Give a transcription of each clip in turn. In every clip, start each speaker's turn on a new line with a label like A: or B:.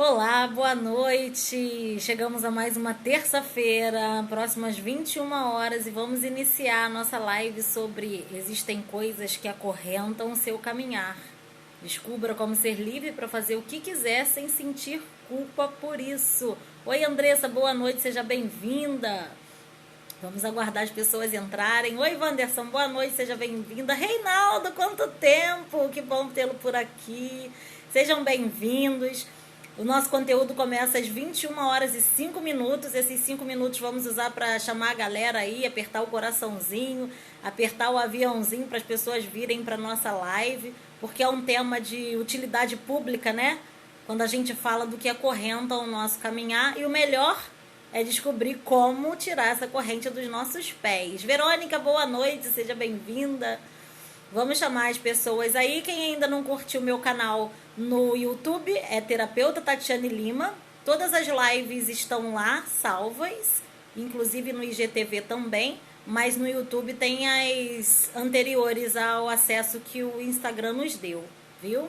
A: Olá, boa noite. Chegamos a mais uma terça-feira, próximas 21 horas, e vamos iniciar a nossa live sobre existem coisas que acorrentam o seu caminhar. Descubra como ser livre para fazer o que quiser sem sentir culpa por isso. Oi, Andressa, boa noite, seja bem-vinda. Vamos aguardar as pessoas entrarem. Oi, Wanderson, boa noite, seja bem-vinda. Reinaldo, quanto tempo! Que bom tê-lo por aqui. Sejam bem-vindos. O nosso conteúdo começa às 21 horas e 5 minutos. Esses 5 minutos vamos usar para chamar a galera aí, apertar o coraçãozinho, apertar o aviãozinho para as pessoas virem para nossa live, porque é um tema de utilidade pública, né? Quando a gente fala do que acorrenta o nosso caminhar, e o melhor é descobrir como tirar essa corrente dos nossos pés. Verônica, boa noite, seja bem-vinda. Vamos chamar as pessoas aí. Quem ainda não curtiu meu canal no YouTube é Terapeuta Tatiane Lima. Todas as lives estão lá salvas, inclusive no IGTV também, mas no YouTube tem as anteriores ao acesso que o Instagram nos deu, viu?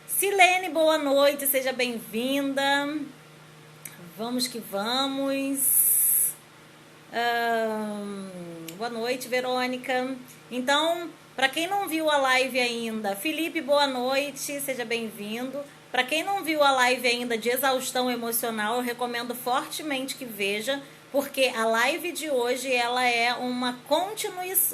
A: Silene, boa noite, seja bem-vinda. Vamos que vamos. Boa noite, Verônica. Então, para quem não viu a live ainda, Felipe, boa noite, seja bem-vindo. Para quem não viu a live ainda de exaustão emocional, eu recomendo fortemente que veja, porque a live de hoje ela é uma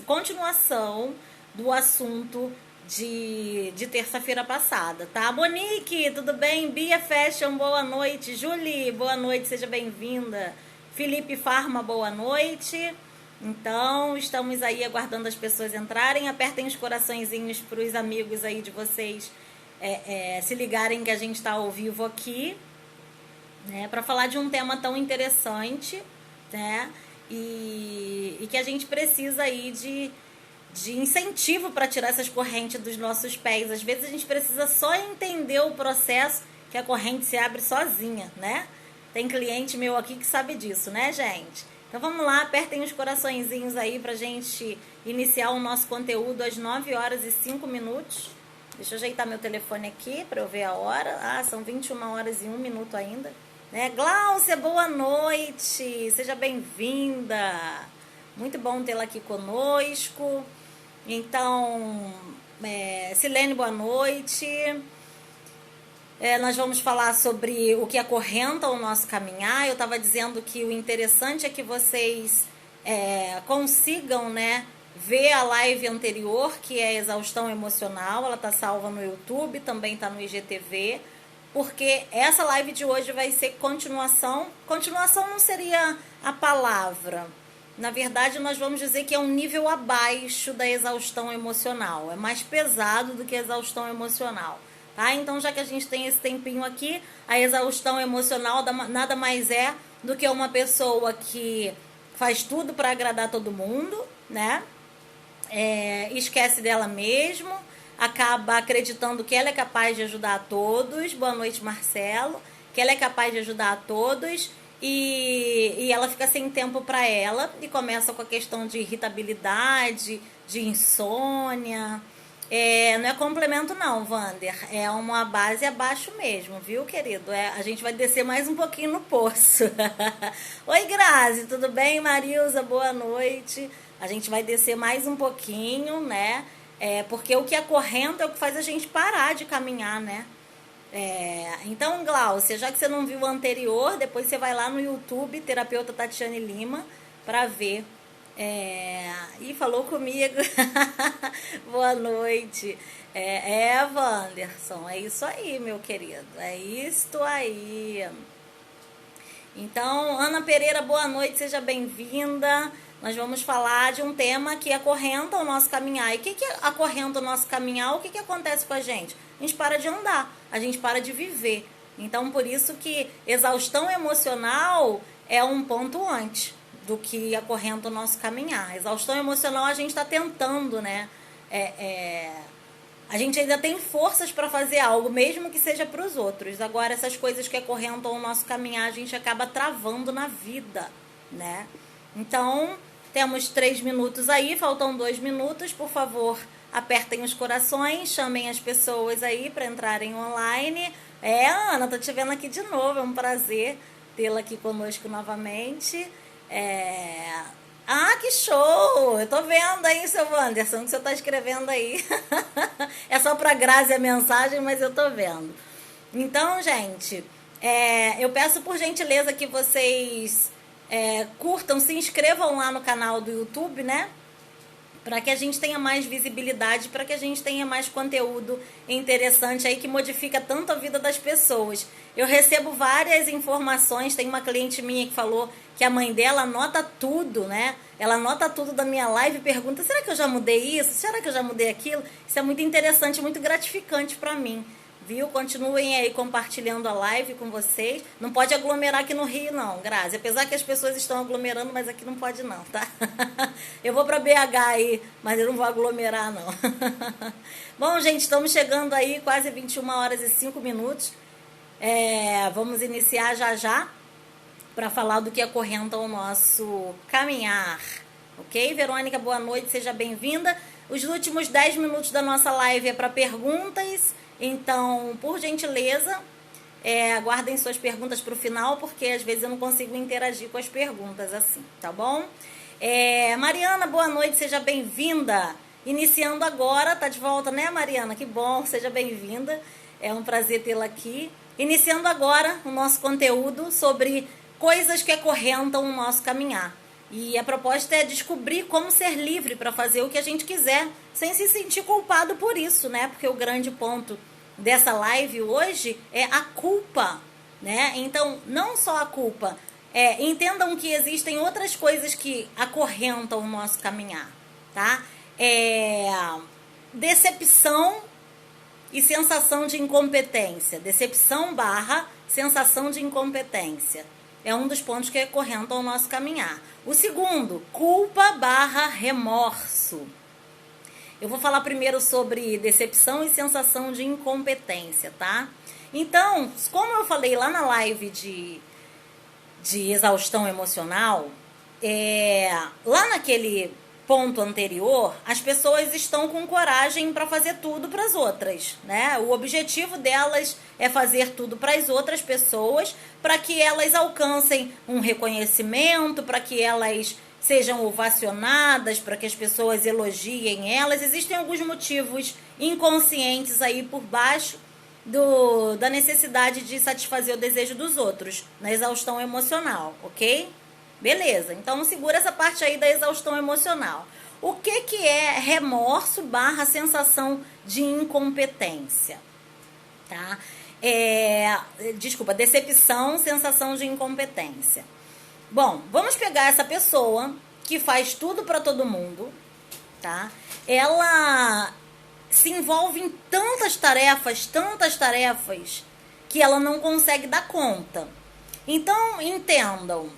A: continuação do assunto de terça-feira passada, tá? Monique, tudo bem? Bia Fashion, boa noite. Julie, boa noite, seja bem-vinda. Felipe Farma, boa noite. Então, estamos aí aguardando as pessoas entrarem. Apertem os coraçõezinhos para os amigos aí de vocês se ligarem que a gente está ao vivo aqui, né? Para falar de um tema tão interessante, né? E que a gente precisa aí de incentivo para tirar essas correntes dos nossos pés. Às vezes a gente precisa só entender o processo que a corrente se abre sozinha, né? Tem cliente meu aqui que sabe disso, né, gente? Então vamos lá, apertem os coraçõezinhos aí pra gente iniciar o nosso conteúdo às 9 horas e 5 minutos. Deixa eu ajeitar meu telefone aqui para eu ver a hora. Ah, são 21 horas e 1 minuto ainda. Né? Gláucia, boa noite, seja bem-vinda. Muito bom tê-la aqui conosco. Então, Silene, boa noite. Nós vamos falar sobre o que acorrenta o nosso caminhar. Eu estava dizendo que o interessante é que vocês consigam, né, ver a live anterior, que é exaustão emocional. Ela está salva no YouTube, também está no IGTV, porque essa live de hoje vai ser continuação. Continuação não seria a palavra. Na verdade, nós vamos dizer que é um nível abaixo da exaustão emocional. É mais pesado do que a exaustão emocional. Tá? Então, já que a gente tem esse tempinho aqui, a exaustão emocional nada mais é do que uma pessoa que faz tudo para agradar todo mundo, né? Esquece dela mesmo, acaba acreditando que ela é capaz de ajudar a todos. Boa noite, Marcelo. Que ela é capaz de ajudar a todos e ela fica sem tempo para ela e começa com a questão de irritabilidade, de insônia. Não é complemento não, Wander, é uma base abaixo mesmo, viu, querido? A gente vai descer mais um pouquinho no poço. Oi, Grazi, tudo bem? Marilza, boa noite. A gente vai descer mais um pouquinho, né? Porque o que acorrenta é o que faz a gente parar de caminhar, né? Então, Gláucia, já que você não viu o anterior, depois você vai lá no YouTube, Terapeuta Tatiane Lima, para ver. E falou comigo. Boa noite. Wanderson, é isso aí, meu querido. É isto aí. Então, Ana Pereira, boa noite, seja bem-vinda. Nós vamos falar de um tema que acorrenta o nosso caminhar. E o que acorrenta o nosso caminhar? O que acontece com a gente? A gente para de andar, a gente para de viver. Então, por isso que exaustão emocional é um ponto antes do que acorrenta o nosso caminhar. Exaustão emocional a gente está tentando, né? A gente ainda tem forças para fazer algo, mesmo que seja para os outros. Agora, essas coisas que acorrentam o nosso caminhar, a gente acaba travando na vida, né? Então, temos 3 minutos aí, faltam 2 minutos. Por favor, apertem os corações, chamem as pessoas aí para entrarem online. Ana, tô te vendo aqui de novo, é um prazer tê-la aqui conosco novamente. Ah, que show! Eu tô vendo aí, seu Anderson, que você tá escrevendo aí. É só pra Grazi a mensagem, mas eu tô vendo. Então, gente, eu peço por gentileza que vocês curtam, se inscrevam lá no canal do YouTube, né? Para que a gente tenha mais visibilidade, para que a gente tenha mais conteúdo interessante aí que modifica tanto a vida das pessoas. Eu recebo várias informações, tem uma cliente minha que falou que a mãe dela anota tudo, né? Ela anota tudo da minha live e pergunta, será que eu já mudei isso? Será que eu já mudei aquilo? Isso é muito interessante, muito gratificante para mim. Viu? Continuem aí compartilhando a live com vocês. Não pode aglomerar aqui no Rio, não, Grazi. Apesar que as pessoas estão aglomerando, mas aqui não pode não, tá? Eu vou para BH aí, mas eu não vou aglomerar, não. Bom, gente, estamos chegando aí, quase 21 horas e 5 minutos. Vamos iniciar já para falar do que acorrenta o nosso caminhar. Ok? Verônica, boa noite, seja bem-vinda. Os últimos 10 minutos da nossa live é para perguntas. Então, por gentileza, aguardem suas perguntas para o final, porque às vezes eu não consigo interagir com as perguntas assim, tá bom? Mariana, boa noite, seja bem-vinda. Iniciando agora, tá de volta, né, Mariana? Que bom, seja bem-vinda. É um prazer tê-la aqui. Iniciando agora o nosso conteúdo sobre coisas que acorrentam o nosso caminhar. E a proposta é descobrir como ser livre para fazer o que a gente quiser, sem se sentir culpado por isso, né? Porque o grande ponto dessa live hoje é a culpa, né? Então, não só a culpa, entendam que existem outras coisas que acorrentam o nosso caminhar, tá? Decepção e sensação de incompetência. Decepção / sensação de incompetência. É um dos pontos que acorrentam o nosso caminhar. O segundo, culpa / remorso. Eu vou falar primeiro sobre decepção e sensação de incompetência, tá? Então, como eu falei lá na live de exaustão emocional, lá naquele ponto anterior, as pessoas estão com coragem para fazer tudo para as outras, né? O objetivo delas é fazer tudo para as outras pessoas, para que elas alcancem um reconhecimento, para que elas sejam ovacionadas, para que as pessoas elogiem elas. Existem alguns motivos inconscientes aí por baixo da necessidade de satisfazer o desejo dos outros, na exaustão emocional, ok? Beleza, então segura essa parte aí da exaustão emocional. O que é remorso / sensação de incompetência? Tá? Decepção, sensação de incompetência. Bom, vamos pegar essa pessoa que faz tudo para todo mundo, tá? Ela se envolve em tantas tarefas, que ela não consegue dar conta. Então, entendam,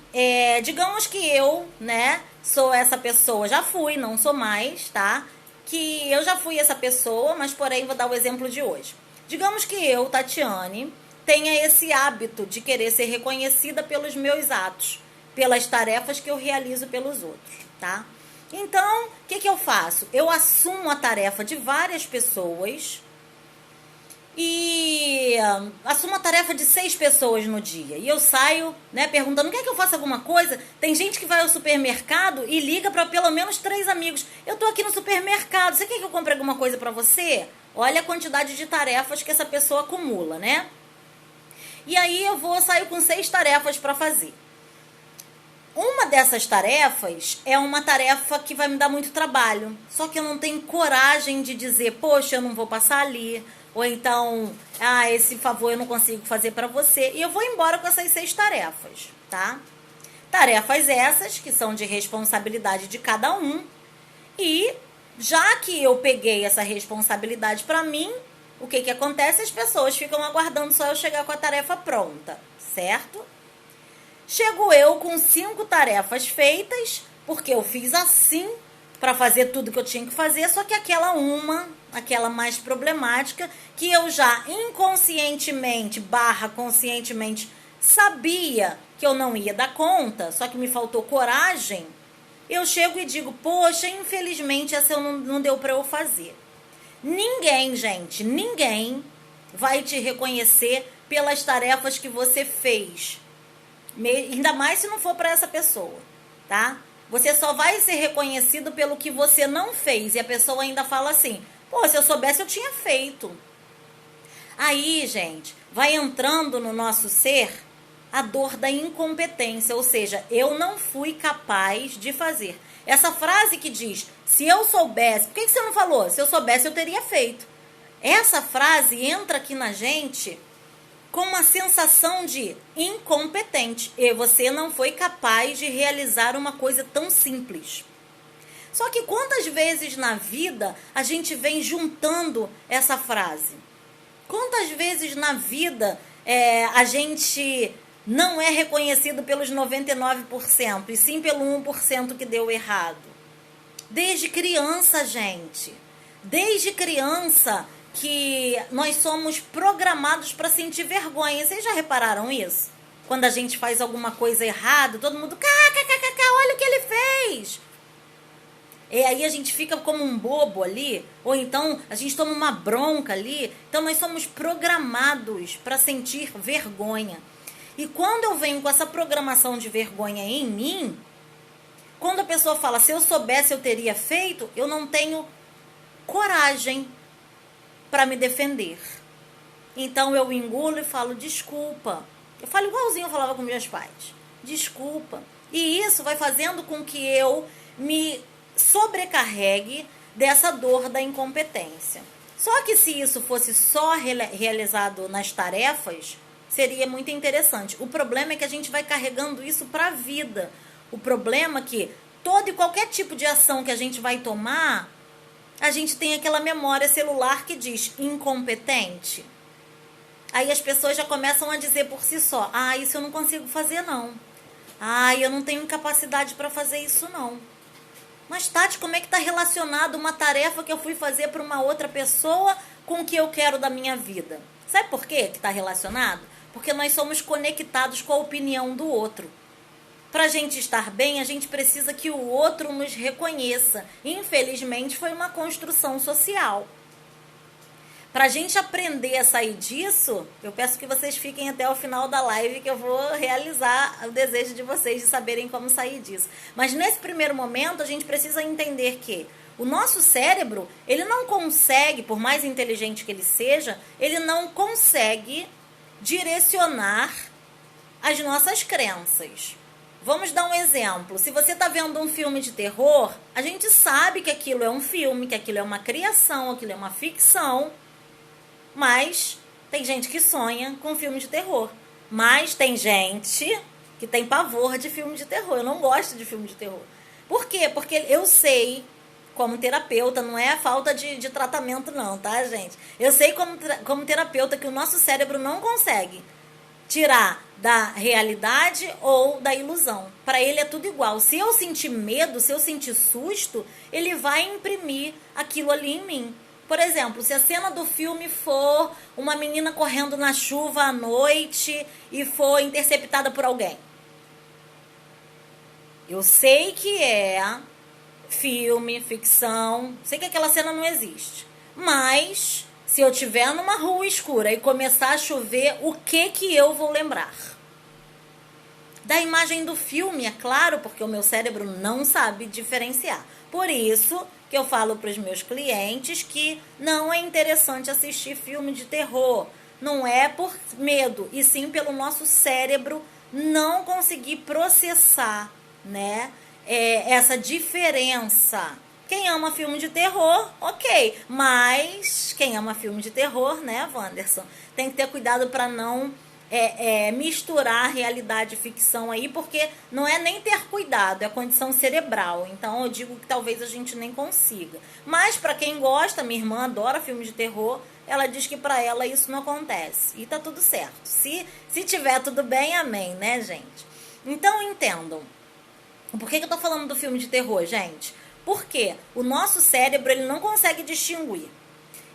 A: digamos que eu, né, sou essa pessoa, já fui, não sou mais, tá? Que eu já fui essa pessoa, mas porém vou dar o exemplo de hoje. Digamos que eu, Tatiane, tenha esse hábito de querer ser reconhecida pelos meus atos, pelas tarefas que eu realizo pelos outros, tá? Então, o que eu faço? Eu assumo a tarefa de várias pessoas e assumo a tarefa de 6 pessoas no dia. E eu saio, né, perguntando, quer que eu faça alguma coisa? Tem gente que vai ao supermercado e liga para pelo menos 3 amigos. Eu tô aqui no supermercado, você quer que eu compre alguma coisa para você? Olha a quantidade de tarefas que essa pessoa acumula, né? E aí eu saio com 6 tarefas para fazer. Uma dessas tarefas é uma tarefa que vai me dar muito trabalho. Só que eu não tenho coragem de dizer, poxa, eu não vou passar ali. Ou então, esse favor eu não consigo fazer para você. E eu vou embora com essas 6 tarefas, tá? Tarefas essas que são de responsabilidade de cada um. E já que eu peguei essa responsabilidade para mim, o que acontece? As pessoas ficam aguardando só eu chegar com a tarefa pronta, certo? Chego eu com 5 tarefas feitas, porque eu fiz assim para fazer tudo que eu tinha que fazer, só que aquela mais problemática, que eu já inconscientemente / conscientemente sabia que eu não ia dar conta, só que me faltou coragem, eu chego e digo, poxa, infelizmente essa não deu para eu fazer. Ninguém, gente, ninguém vai te reconhecer pelas tarefas que você fez. Ainda mais se não for para essa pessoa, tá? Você só vai ser reconhecido pelo que você não fez. E a pessoa ainda fala assim, pô, se eu soubesse eu tinha feito. Aí, gente, vai entrando no nosso ser a dor da incompetência. Ou seja, eu não fui capaz de fazer. Essa frase que diz, se eu soubesse... Por que você não falou? Se eu soubesse eu teria feito. Essa frase entra aqui na gente com uma sensação de incompetente. E você não foi capaz de realizar uma coisa tão simples. Só que quantas vezes na vida a gente vem juntando essa frase? Quantas vezes na vida a gente não é reconhecido pelos 99% e sim pelo 1% que deu errado? Desde criança, gente. Desde criança que nós somos programados para sentir vergonha. Vocês já repararam isso? Quando a gente faz alguma coisa errada, todo mundo, olha o que ele fez. E aí a gente fica como um bobo ali, ou então a gente toma uma bronca ali. Então nós somos programados para sentir vergonha. E quando eu venho com essa programação de vergonha em mim, quando a pessoa fala, se eu soubesse eu teria feito, eu não tenho coragem para me defender. Então eu engulo e falo, desculpa. Eu falo igualzinho eu falava com meus pais. Desculpa. E isso vai fazendo com que eu me sobrecarregue dessa dor da incompetência. Só que se isso fosse só realizado nas tarefas, seria muito interessante. O problema é que a gente vai carregando isso para a vida. O problema é que todo e qualquer tipo de ação que a gente vai tomar, a gente tem aquela memória celular que diz incompetente. Aí as pessoas já começam a dizer por si só, isso eu não consigo fazer não. Eu não tenho capacidade para fazer isso não. Mas, Tati, como é que está relacionado uma tarefa que eu fui fazer para uma outra pessoa com o que eu quero da minha vida? Sabe por quê que está relacionado? Porque nós somos conectados com a opinião do outro. Para a gente estar bem, a gente precisa que o outro nos reconheça. Infelizmente, foi uma construção social. Para a gente aprender a sair disso, eu peço que vocês fiquem até o final da live, que eu vou realizar o desejo de vocês de saberem como sair disso. Mas nesse primeiro momento, a gente precisa entender que o nosso cérebro, ele não consegue, por mais inteligente que ele seja, ele não consegue direcionar as nossas crenças. Vamos dar um exemplo. Se você está vendo um filme de terror, a gente sabe que aquilo é um filme, que aquilo é uma criação, aquilo é uma ficção. Mas tem gente que sonha com filme de terror. Mas tem gente que tem pavor de filme de terror. Eu não gosto de filme de terror. Por quê? Porque eu sei, como terapeuta, não é falta de tratamento não, tá, gente? Eu sei como terapeuta que o nosso cérebro não consegue tirar da realidade ou da ilusão. Para ele é tudo igual. Se eu sentir medo, se eu sentir susto, ele vai imprimir aquilo ali em mim. Por exemplo, se a cena do filme for uma menina correndo na chuva à noite e for interceptada por alguém. Eu sei que é filme, ficção, sei que aquela cena não existe. Mas, se eu estiver numa rua escura e começar a chover, o que eu vou lembrar? Da imagem do filme, é claro, porque o meu cérebro não sabe diferenciar. Por isso que eu falo para os meus clientes que não é interessante assistir filme de terror. Não é por medo, e sim pelo nosso cérebro não conseguir processar, né, essa diferença. Quem ama filme de terror, ok. Mas quem ama filme de terror, né, Wanderson, tem que ter cuidado para não misturar realidade e ficção aí, porque não é nem ter cuidado, é condição cerebral. Então eu digo que talvez a gente nem consiga. Mas para quem gosta, minha irmã adora filme de terror, ela diz que para ela isso não acontece. E tá tudo certo. Se tiver tudo bem, amém, né, gente? Então entendam. Por que eu tô falando do filme de terror, gente? Porque o nosso cérebro ele não consegue distinguir.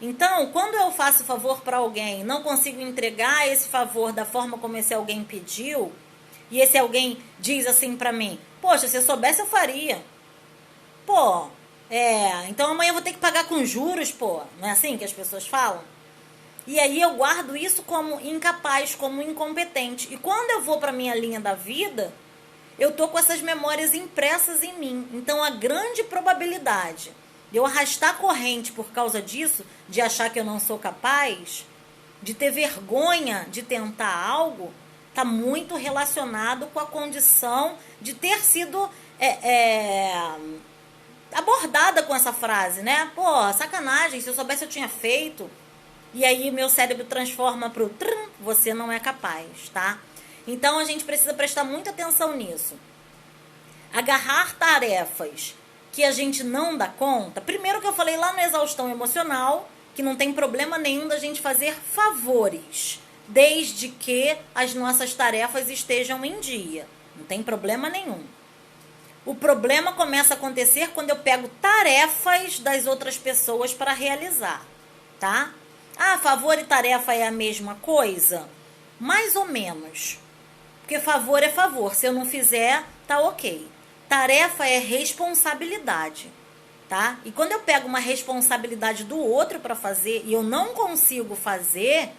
A: Então, quando eu faço favor para alguém, não consigo entregar esse favor da forma como esse alguém pediu, e esse alguém diz assim para mim, poxa, se eu soubesse eu faria. Pô, Então amanhã eu vou ter que pagar com juros, pô. Não é assim que as pessoas falam? E aí eu guardo isso como incapaz, como incompetente. E quando eu vou para minha linha da vida, eu tô com essas memórias impressas em mim. Então a grande probabilidade de eu arrastar corrente por causa disso, de achar que eu não sou capaz, de ter vergonha de tentar algo, tá muito relacionado com a condição de ter sido abordada com essa frase, né? Pô, sacanagem, se eu soubesse eu tinha feito. E aí meu cérebro transforma pro você não é capaz, tá? Então a gente precisa prestar muita atenção nisso. Agarrar tarefas que a gente não dá conta. Primeiro que eu falei lá no exaustão emocional, que não tem problema nenhum da gente fazer favores, desde que as nossas tarefas estejam em dia. Não tem problema nenhum. O problema começa a acontecer quando eu pego tarefas das outras pessoas para realizar, tá? Favor e tarefa é a mesma coisa? Mais ou menos. Porque favor é favor. Se eu não fizer, tá ok. Tarefa é responsabilidade, tá? E quando eu pego uma responsabilidade do outro para fazer e eu não consigo fazer,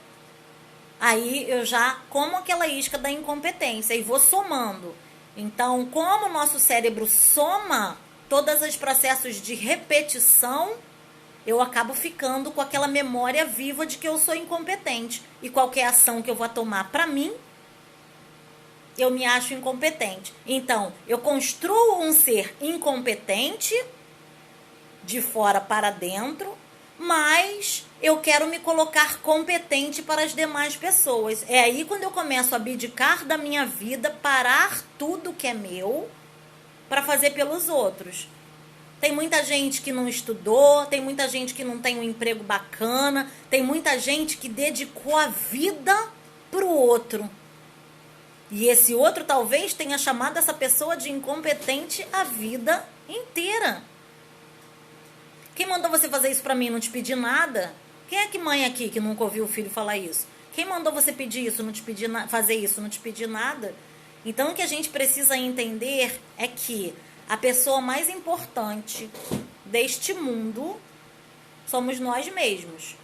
A: aí eu já como aquela isca da incompetência e vou somando. Então, como o nosso cérebro soma todos os processos de repetição, eu acabo ficando com aquela memória viva de que eu sou incompetente. E qualquer ação que eu vou tomar para mim, eu me acho incompetente. Então, eu construo um ser incompetente de fora para dentro, mas eu quero me colocar competente para as demais pessoas. É aí quando eu começo a abdicar da minha vida, parar tudo que é meu para fazer pelos outros. Tem muita gente que não estudou, tem muita gente que não tem um emprego bacana, tem muita gente que dedicou a vida pro outro. E esse outro talvez tenha chamado essa pessoa de incompetente a vida inteira. Quem mandou você fazer isso pra mim? Não te pedi nada? Quem é que mãe aqui que nunca ouviu o filho falar isso? Quem mandou você pedir isso? Não te pedi fazer isso? Não te pedi nada? Então o que a gente precisa entender é que a pessoa mais importante deste mundo somos nós mesmos.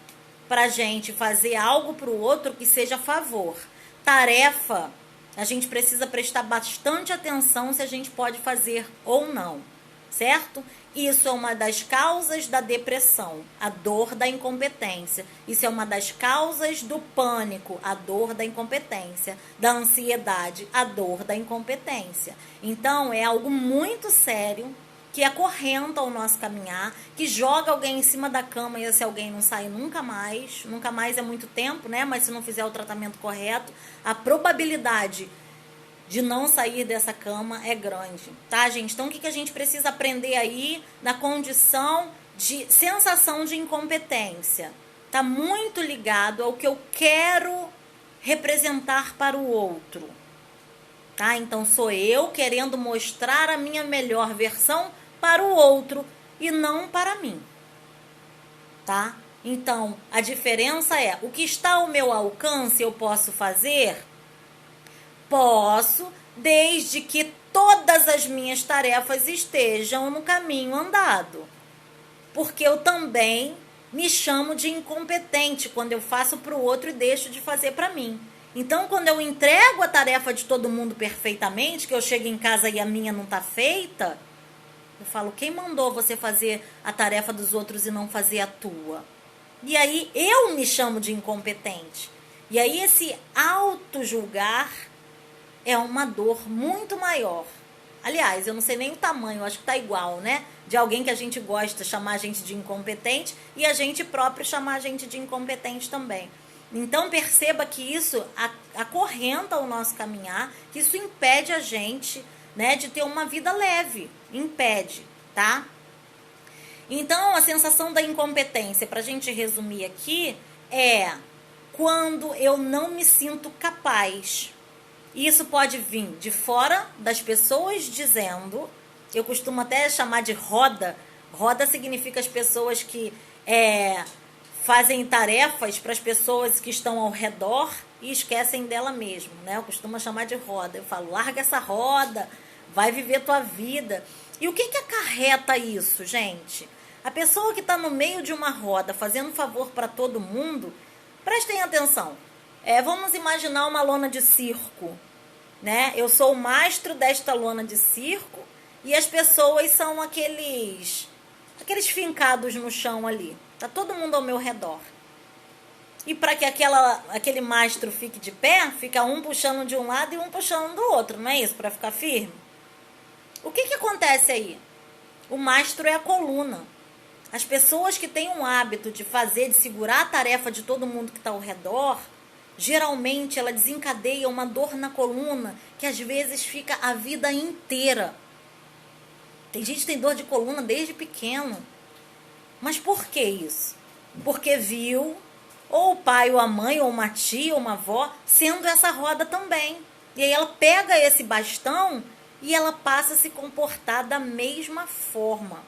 A: Pra gente fazer algo pro outro que seja a favor. Tarefa, a gente precisa prestar bastante atenção se a gente pode fazer ou não, certo? Isso é uma das causas da depressão, a dor da incompetência. Isso é uma das causas do pânico, a dor da incompetência, da ansiedade, a dor da incompetência. Então, é algo muito sério que acorrenta o nosso caminhar, que joga alguém em cima da cama e esse alguém não sai nunca mais é muito tempo, né? Mas se não fizer o tratamento correto, a probabilidade de não sair dessa cama é grande, tá, gente? Então, o que a gente precisa aprender aí na condição de sensação de incompetência? Tá muito ligado ao que eu quero representar para o outro, tá? Então, sou eu querendo mostrar a minha melhor versão para o outro e não para mim, tá? Então, a diferença é, o que está ao meu alcance eu posso fazer? Posso, desde que todas as minhas tarefas estejam no caminho andado. Porque eu também me chamo de incompetente quando eu faço para o outro e deixo de fazer para mim. Então, quando eu entrego a tarefa de todo mundo perfeitamente, que eu chego em casa e a minha não está feita, eu falo, quem mandou você fazer a tarefa dos outros e não fazer a tua? E aí eu me chamo de incompetente. E aí esse auto-julgar é uma dor muito maior. Aliás, eu não sei nem o tamanho, eu acho que tá igual, né? De alguém que a gente gosta chamar a gente de incompetente e a gente próprio chamar a gente de incompetente também. Então perceba que isso acorrenta o nosso caminhar, que isso impede a gente, né, de ter uma vida leve. Impede, tá? Então a sensação da incompetência, pra gente resumir aqui, é quando eu não me sinto capaz. E isso pode vir de fora das pessoas dizendo, eu costumo até chamar de roda. Roda significa as pessoas que fazem tarefas para as pessoas que estão ao redor e esquecem dela mesmo, né? Eu costumo chamar de roda. Eu falo, larga essa roda, vai viver tua vida. E o que acarreta isso, gente? A pessoa que está no meio de uma roda fazendo favor para todo mundo, prestem atenção. Vamos imaginar uma lona de circo, né? Eu sou o mastro desta lona de circo e as pessoas são aqueles fincados no chão ali. Tá todo mundo ao meu redor. E para que aquele mastro fique de pé, fica um puxando de um lado e um puxando do outro, não é isso? Para ficar firme. O que acontece aí? O mastro é a coluna. As pessoas que têm um hábito de segurar a tarefa de todo mundo que está ao redor, geralmente ela desencadeia uma dor na coluna que às vezes fica a vida inteira. Tem gente que tem dor de coluna desde pequeno. Mas por que isso? Porque viu ou o pai, ou a mãe, ou uma tia, ou uma avó sendo essa roda também. E aí ela pega esse bastão e ela passa a se comportar da mesma forma.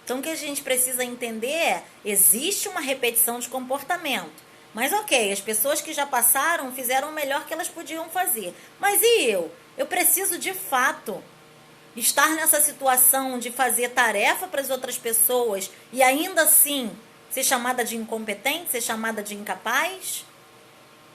A: Então o que a gente precisa entender existe uma repetição de comportamento. Mas ok, as pessoas que já passaram fizeram o melhor que elas podiam fazer. Mas e eu? Eu preciso de fato estar nessa situação de fazer tarefa para as outras pessoas e ainda assim ser chamada de incompetente, ser chamada de incapaz?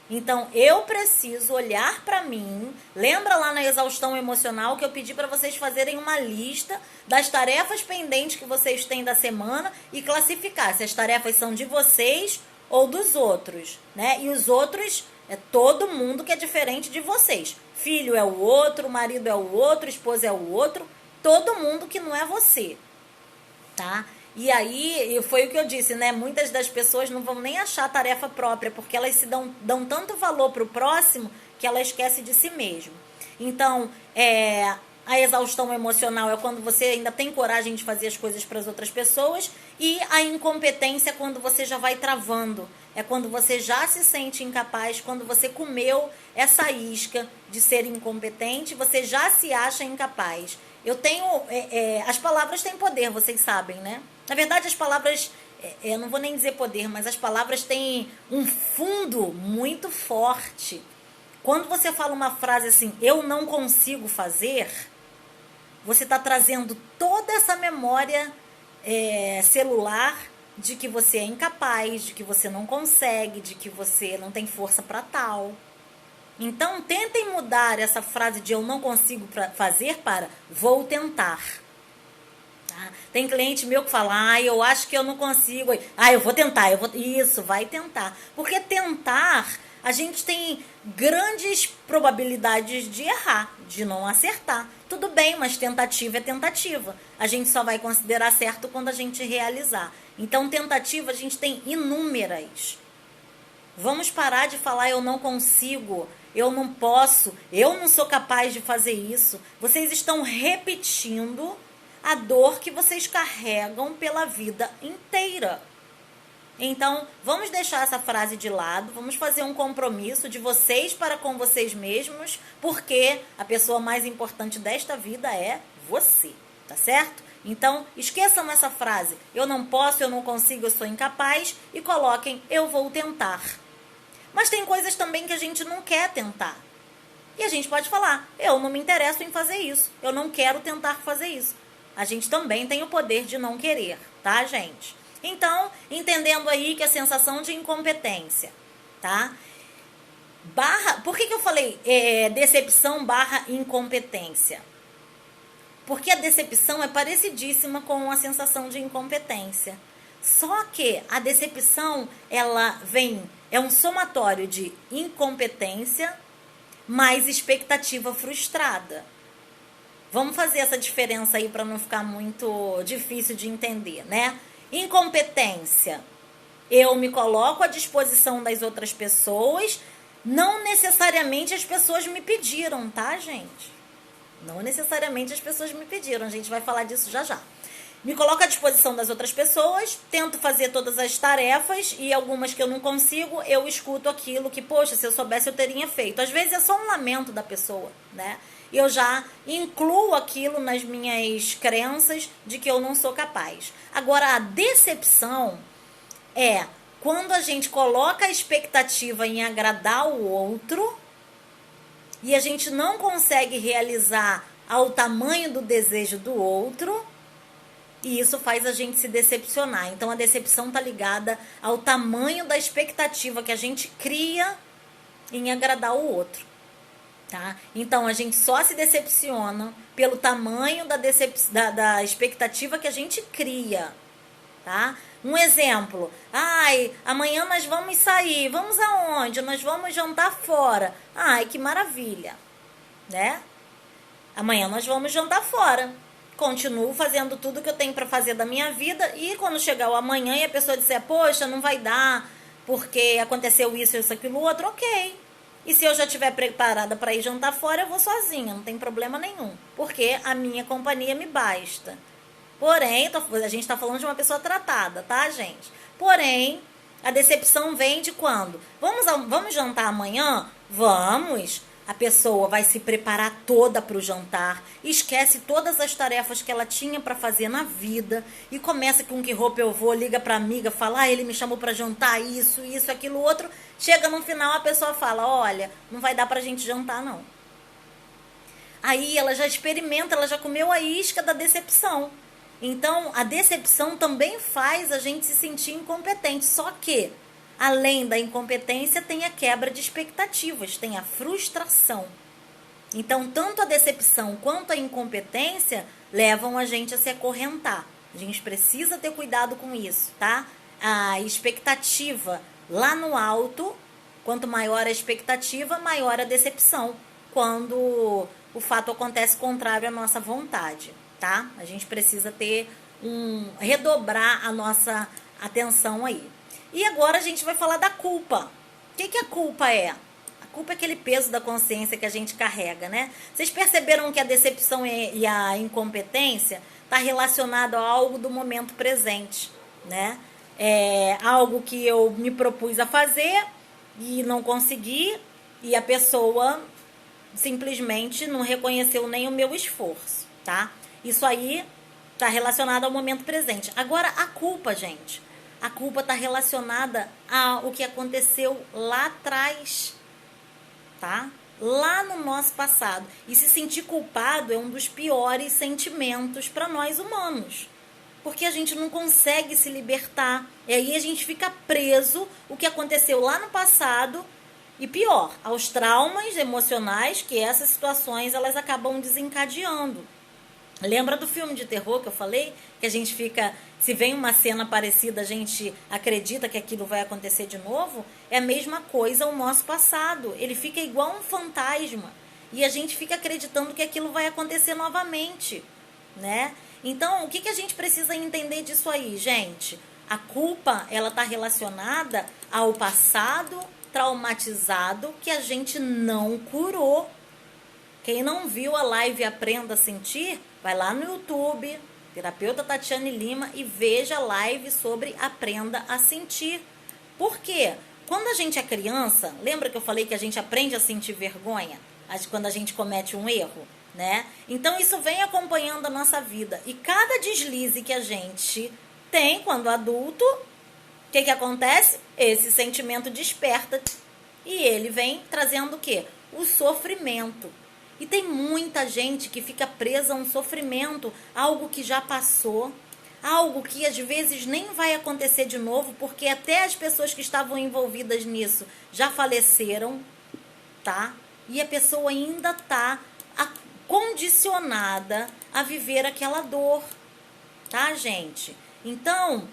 A: Então, eu preciso olhar para mim. Lembra lá na exaustão emocional que eu pedi para vocês fazerem uma lista das tarefas pendentes que vocês têm da semana e classificar se as tarefas são de vocês ou dos outros, né? E os outros é todo mundo que é diferente de vocês. Filho é o outro, marido é o outro, esposa é o outro, todo mundo que não é você, tá? E aí, foi o que eu disse, né? Muitas das pessoas não vão nem achar tarefa própria, porque elas se dão tanto valor para o próximo que ela esquece de si mesmo. Então, a exaustão emocional é quando você ainda tem coragem de fazer as coisas para as outras pessoas, e a incompetência é quando você já vai travando. É quando você já se sente incapaz, quando você comeu essa isca de ser incompetente, você já se acha incapaz. Eu tenho... as palavras têm poder, vocês sabem, né? Na verdade, as palavras... eu não vou nem dizer poder, mas as palavras têm um fundo muito forte. Quando você fala uma frase assim, eu não consigo fazer, você está trazendo toda essa memória celular de que você é incapaz, de que você não consegue, de que você não tem força para tal. Então, tentem mudar essa frase de eu não consigo fazer para vou tentar. Tá? Tem cliente meu que fala, eu acho que eu não consigo. Eu vou tentar. Isso, vai tentar. Porque tentar, a gente tem grandes probabilidades de errar, de não acertar. Tudo bem, mas tentativa é tentativa. A gente só vai considerar certo quando a gente realizar. Então, tentativa a gente tem inúmeras. Vamos parar de falar eu não consigo, eu não posso, eu não sou capaz de fazer isso. Vocês estão repetindo a dor que vocês carregam pela vida inteira. Então, vamos deixar essa frase de lado, vamos fazer um compromisso de vocês para com vocês mesmos, porque a pessoa mais importante desta vida é você, tá certo? Então, esqueçam essa frase, eu não posso, eu não consigo, eu sou incapaz, e coloquem, eu vou tentar. Mas tem coisas também que a gente não quer tentar. E a gente pode falar, eu não me interesso em fazer isso, eu não quero tentar fazer isso. A gente também tem o poder de não querer, tá, gente? Então, entendendo aí que a sensação de incompetência, tá? Por que eu falei decepção / incompetência? Porque a decepção é parecidíssima com a sensação de incompetência. Só que a decepção, ela é um somatório de incompetência mais expectativa frustrada. Vamos fazer essa diferença aí para não ficar muito difícil de entender, né? Incompetência, eu me coloco à disposição das outras pessoas, não necessariamente as pessoas me pediram, tá, gente? Não necessariamente as pessoas me pediram, a gente vai falar disso já já. Me coloco à disposição das outras pessoas, tento fazer todas as tarefas e algumas que eu não consigo, eu escuto aquilo que, poxa, se eu soubesse eu teria feito. Às vezes é só um lamento da pessoa, né? E eu já incluo aquilo nas minhas crenças de que eu não sou capaz. Agora, a decepção é quando a gente coloca a expectativa em agradar o outro e a gente não consegue realizar ao tamanho do desejo do outro, e isso faz a gente se decepcionar. Então a decepção está ligada ao tamanho da expectativa que a gente cria em agradar o outro, tá? Então a gente só se decepciona pelo tamanho da expectativa que a gente cria, tá? Um exemplo: ai, amanhã nós vamos sair, vamos aonde? Nós vamos jantar fora. Ai, que maravilha, né? Amanhã nós vamos jantar fora. Continuo fazendo tudo que eu tenho para fazer da minha vida, e quando chegar o amanhã e a pessoa disser, poxa, não vai dar, porque aconteceu isso, aquilo, outro, ok. E se eu já estiver preparada para ir jantar fora, eu vou sozinha, não tem problema nenhum, porque a minha companhia me basta. Porém, a gente está falando de uma pessoa tratada, tá, gente? Porém, a decepção vem de quando? Vamos jantar amanhã? Vamos! A pessoa vai se preparar toda para o jantar, esquece todas as tarefas que ela tinha para fazer na vida e começa com que roupa eu vou, liga para amiga, fala, ele me chamou para jantar, isso, aquilo, outro. Chega no final, a pessoa fala, olha, não vai dar para a gente jantar, não. Aí ela já experimenta, ela já comeu a isca da decepção. Então, a decepção também faz a gente se sentir incompetente, só que além da incompetência, tem a quebra de expectativas, tem a frustração. Então, tanto a decepção quanto a incompetência levam a gente a se acorrentar. A gente precisa ter cuidado com isso, tá? A expectativa lá no alto, quanto maior a expectativa, maior a decepção, quando o fato acontece contrário à nossa vontade, tá? A gente precisa redobrar a nossa atenção aí. E agora a gente vai falar da culpa. O que a culpa é? A culpa é aquele peso da consciência que a gente carrega, né? Vocês perceberam que a decepção e a incompetência está relacionado a algo do momento presente, né? É algo que eu me propus a fazer e não consegui, e a pessoa simplesmente não reconheceu nem o meu esforço, tá? Isso aí está relacionado ao momento presente. Agora, a culpa, gente... A culpa está relacionada ao que aconteceu lá atrás, tá? Lá no nosso passado. E se sentir culpado é um dos piores sentimentos para nós humanos. Porque a gente não consegue se libertar. E aí a gente fica preso o que aconteceu lá no passado. E pior, aos traumas emocionais que essas situações elas acabam desencadeando. Lembra do filme de terror que eu falei? Que a gente fica... Se vem uma cena parecida, a gente acredita que aquilo vai acontecer de novo. É a mesma coisa o nosso passado. Ele fica igual um fantasma. E a gente fica acreditando que aquilo vai acontecer novamente, né? Então, o que a gente precisa entender disso aí, gente? A culpa, ela está relacionada ao passado traumatizado que a gente não curou. Quem não viu a live Aprenda a Sentir, vai lá no YouTube, terapeuta Tatiane Lima, e veja a live sobre Aprenda a Sentir. Por quê? Quando a gente é criança, lembra que eu falei que a gente aprende a sentir vergonha quando a gente comete um erro, né? Então isso vem acompanhando a nossa vida. E cada deslize que a gente tem quando adulto, o que acontece? Esse sentimento desperta e ele vem trazendo o quê? O sofrimento. E tem muita gente que fica presa a um sofrimento, algo que já passou, algo que às vezes nem vai acontecer de novo, porque até as pessoas que estavam envolvidas nisso já faleceram, tá? E a pessoa ainda está condicionada a viver aquela dor, tá, gente? Então,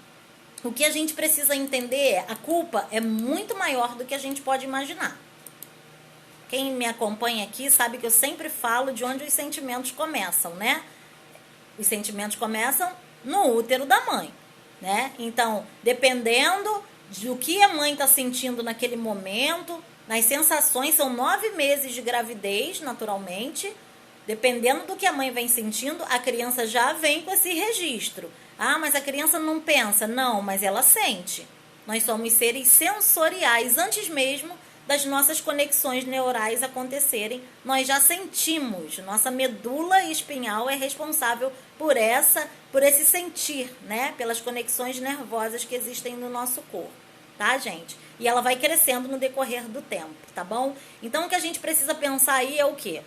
A: o que a gente precisa entender é, a culpa é muito maior do que a gente pode imaginar. Quem me acompanha aqui sabe que eu sempre falo de onde os sentimentos começam, né? Os sentimentos começam no útero da mãe, né? Então, dependendo do que a mãe está sentindo naquele momento, nas sensações, são 9 meses de gravidez, naturalmente. Dependendo do que a mãe vem sentindo, a criança já vem com esse registro. Ah, mas a criança não pensa. Não, mas ela sente. Nós somos seres sensoriais, antes mesmo das nossas conexões neurais acontecerem, nós já sentimos. Nossa medula espinhal é responsável por esse sentir, né? Pelas conexões nervosas que existem no nosso corpo, tá, gente? E ela vai crescendo no decorrer do tempo, tá bom? Então, o que a gente precisa pensar aí é o quê?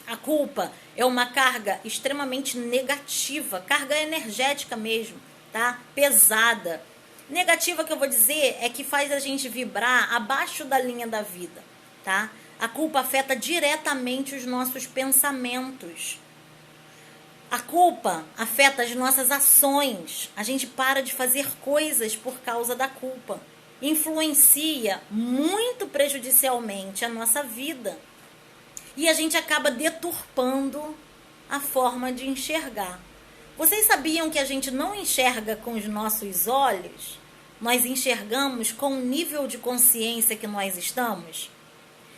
A: A culpa é uma carga extremamente negativa, carga energética mesmo, tá? Pesada. Negativa que eu vou dizer é que faz a gente vibrar abaixo da linha da vida, tá? A culpa afeta diretamente os nossos pensamentos. A culpa afeta as nossas ações. A gente para de fazer coisas por causa da culpa. Influencia muito prejudicialmente a nossa vida. E a gente acaba deturpando a forma de enxergar. Vocês sabiam que a gente não enxerga com os nossos olhos? Nós enxergamos com o nível de consciência que nós estamos?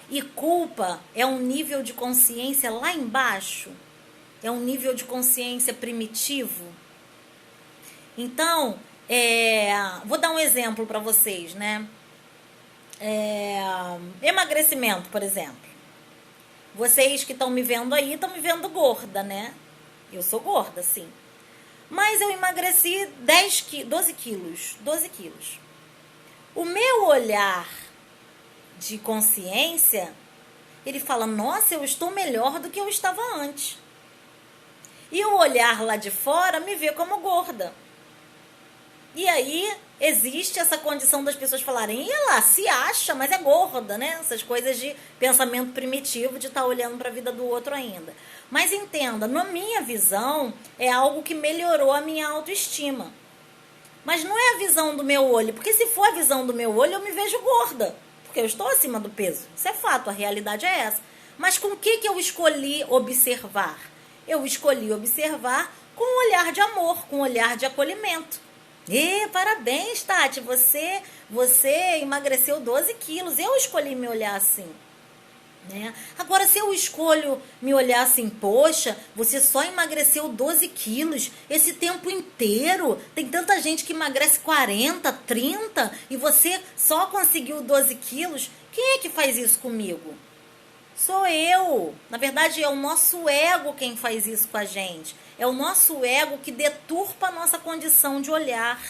A: E culpa é um nível de consciência lá embaixo? É um nível de consciência primitivo? Então, vou dar um exemplo para vocês, né? Emagrecimento, por exemplo. Vocês que estão me vendo aí, estão me vendo gorda, né? Eu sou gorda, sim. Mas eu emagreci 12 quilos. O meu olhar de consciência, ele fala, nossa, eu estou melhor do que eu estava antes. E o olhar lá de fora me vê como gorda. E aí existe essa condição das pessoas falarem, e ela se acha, mas é gorda, né? Essas coisas de pensamento primitivo, de estar olhando para a vida do outro ainda. Mas entenda, na minha visão, é algo que melhorou a minha autoestima. Mas não é a visão do meu olho, porque se for a visão do meu olho, eu me vejo gorda, porque eu estou acima do peso. Isso é fato, a realidade é essa. Mas com o que eu escolhi observar? Eu escolhi observar com um olhar de amor, com um olhar de acolhimento. E parabéns, Tati, você emagreceu 12 quilos. Eu escolhi me olhar assim, né? Agora, se eu escolho me olhar assim, poxa, você só emagreceu 12 quilos esse tempo inteiro. Tem tanta gente que emagrece 40, 30 e você só conseguiu 12 quilos. Quem é que faz isso comigo? Sou eu. Na verdade, é o nosso ego quem faz isso com a gente. É o nosso ego que deturpa a nossa condição de olhar.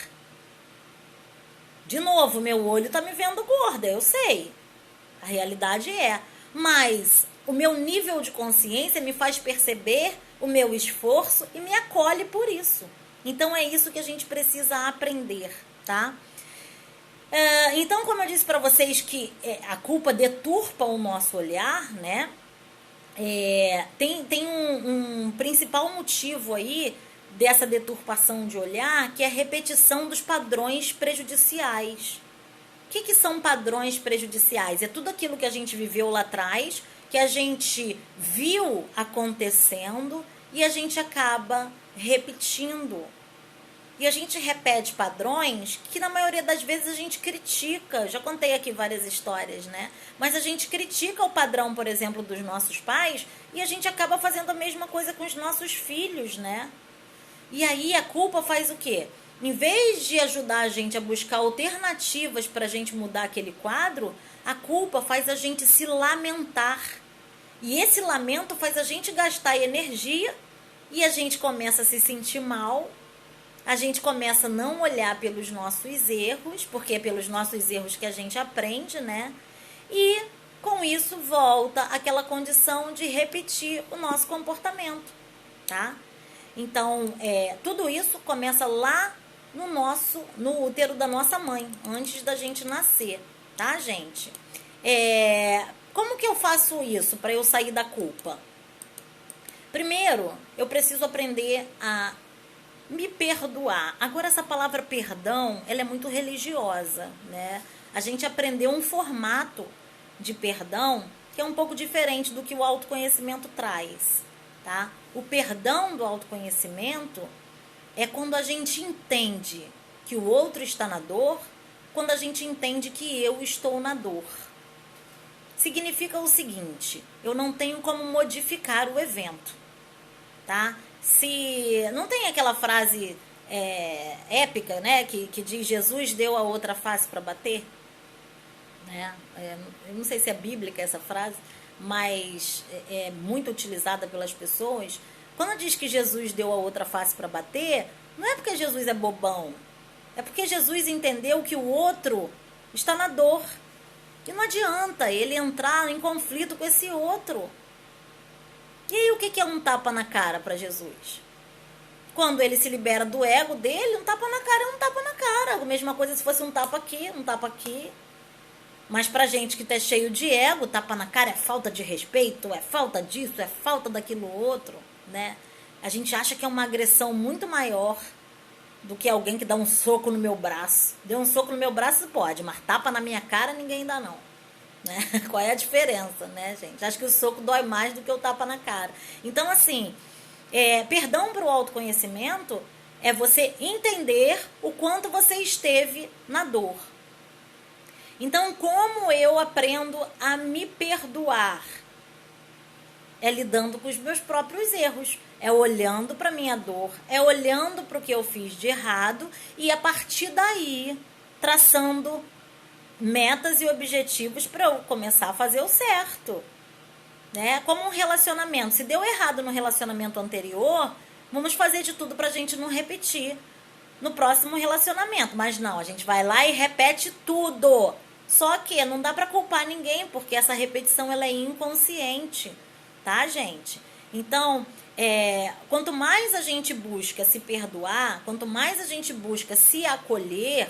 A: De novo, meu olho tá me vendo gorda, eu sei. A realidade é. Mas o meu nível de consciência me faz perceber o meu esforço e me acolhe por isso. Então, é isso que a gente precisa aprender, tá? Então, como eu disse para vocês que a culpa deturpa o nosso olhar, né? Tem um principal motivo aí dessa deturpação de olhar, que é a repetição dos padrões prejudiciais. O que são padrões prejudiciais? É tudo aquilo que a gente viveu lá atrás, que a gente viu acontecendo e a gente acaba repetindo. E a gente repete padrões que na maioria das vezes a gente critica. Já contei aqui várias histórias, né? Mas a gente critica o padrão, por exemplo, dos nossos pais e a gente acaba fazendo a mesma coisa com os nossos filhos, né? E aí a culpa faz o quê? Em vez de ajudar a gente a buscar alternativas para a gente mudar aquele quadro, a culpa faz a gente se lamentar. E esse lamento faz a gente gastar energia e a gente começa a se sentir mal. A gente começa a não olhar pelos nossos erros, porque é pelos nossos erros que a gente aprende, né? E com isso volta aquela condição de repetir o nosso comportamento, tá? Então, tudo isso começa lá no útero da nossa mãe, antes da gente nascer, tá, gente? Como que eu faço isso para eu sair da culpa? Primeiro, eu preciso aprender a me perdoar. Agora, essa palavra perdão, ela é muito religiosa, né? A gente aprendeu um formato de perdão que é um pouco diferente do que o autoconhecimento traz, tá? O perdão do autoconhecimento é quando a gente entende que o outro está na dor, quando a gente entende que eu estou na dor. Significa o seguinte, eu não tenho como modificar o evento, tá? Se não tem aquela frase épica, né, que diz Jesus deu a outra face para bater, né? Eu não sei se é bíblica essa frase, mas é muito utilizada pelas pessoas. Quando diz que Jesus deu a outra face para bater, não é porque Jesus é bobão, é porque Jesus entendeu que o outro está na dor e não adianta ele entrar em conflito com esse outro. E aí o que é um tapa na cara para Jesus? Quando ele se libera do ego dele, um tapa na cara é um tapa na cara. A mesma coisa se fosse um tapa aqui, um tapa aqui. Mas pra gente que tá cheio de ego, tapa na cara é falta de respeito, é falta disso, é falta daquilo outro, né? A gente acha que é uma agressão muito maior do que alguém que dá um soco no meu braço. Deu um soco no meu braço, pode, mas tapa na minha cara ninguém dá não. Né? Qual é a diferença, né, gente? Acho que o soco dói mais do que o tapa na cara. Então, assim, perdão para o autoconhecimento é você entender o quanto você esteve na dor. Então, como eu aprendo a me perdoar? É lidando com os meus próprios erros, é olhando para minha dor, é olhando para o que eu fiz de errado e a partir daí traçando metas e objetivos para eu começar a fazer o certo, né? Como um relacionamento, se deu errado no relacionamento anterior, vamos fazer de tudo para a gente não repetir no próximo relacionamento, mas não, a gente vai lá e repete tudo. Só que não dá para culpar ninguém, porque essa repetição ela é inconsciente, tá, gente? Então, quanto mais a gente busca se perdoar, quanto mais a gente busca se acolher,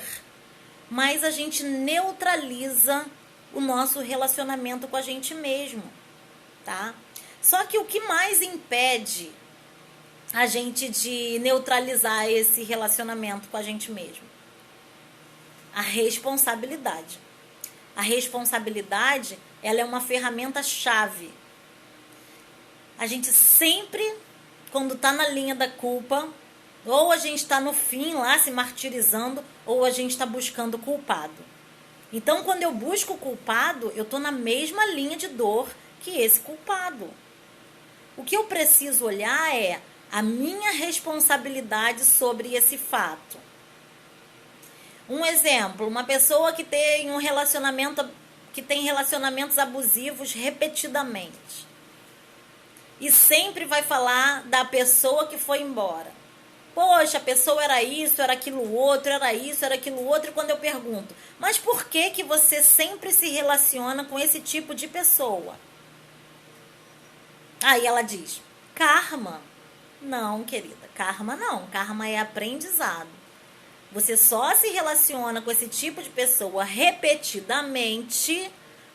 A: mais a gente neutraliza o nosso relacionamento com a gente mesmo, tá? Só que o que mais impede a gente de neutralizar esse relacionamento com a gente mesmo? A responsabilidade. A responsabilidade, ela é uma ferramenta-chave. A gente sempre, quando está na linha da culpa, ou a gente está no fim lá se martirizando, ou a gente está buscando o culpado. Então, quando eu busco o culpado, eu estou na mesma linha de dor que esse culpado. O que eu preciso olhar é a minha responsabilidade sobre esse fato. Um exemplo, uma pessoa que tem relacionamentos abusivos repetidamente. E sempre vai falar da pessoa que foi embora. Poxa, a pessoa era isso, era aquilo outro, era isso, era aquilo outro. E quando eu pergunto, mas por que você sempre se relaciona com esse tipo de pessoa? Aí ela diz, karma. Não, querida, karma não. Karma é aprendizado. Você só se relaciona com esse tipo de pessoa repetidamente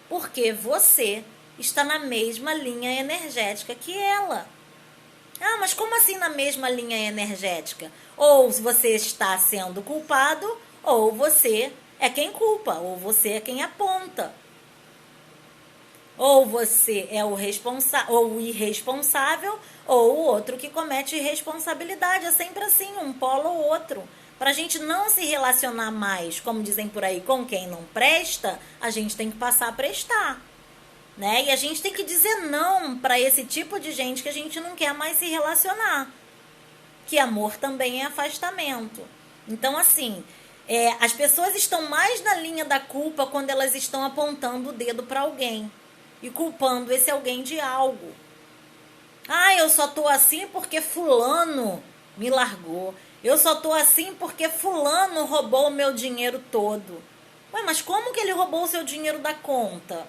A: porque você está na mesma linha energética que ela. Ah, mas como assim na mesma linha energética? Ou você está sendo culpado, ou você é quem culpa, ou você é quem aponta. Ou você é o irresponsável, ou o outro que comete irresponsabilidade. É sempre assim, um polo ou outro. Para a gente não se relacionar mais, como dizem por aí, com quem não presta, a gente tem que passar a prestar. Né? E a gente tem que dizer não para esse tipo de gente que a gente não quer mais se relacionar. Que amor também é afastamento. Então, assim, as pessoas estão mais na linha da culpa quando elas estão apontando o dedo para alguém e culpando esse alguém de algo. Ah, eu só tô assim porque fulano me largou. Eu só tô assim porque fulano roubou o meu dinheiro todo. Ué, mas como que ele roubou o seu dinheiro da conta?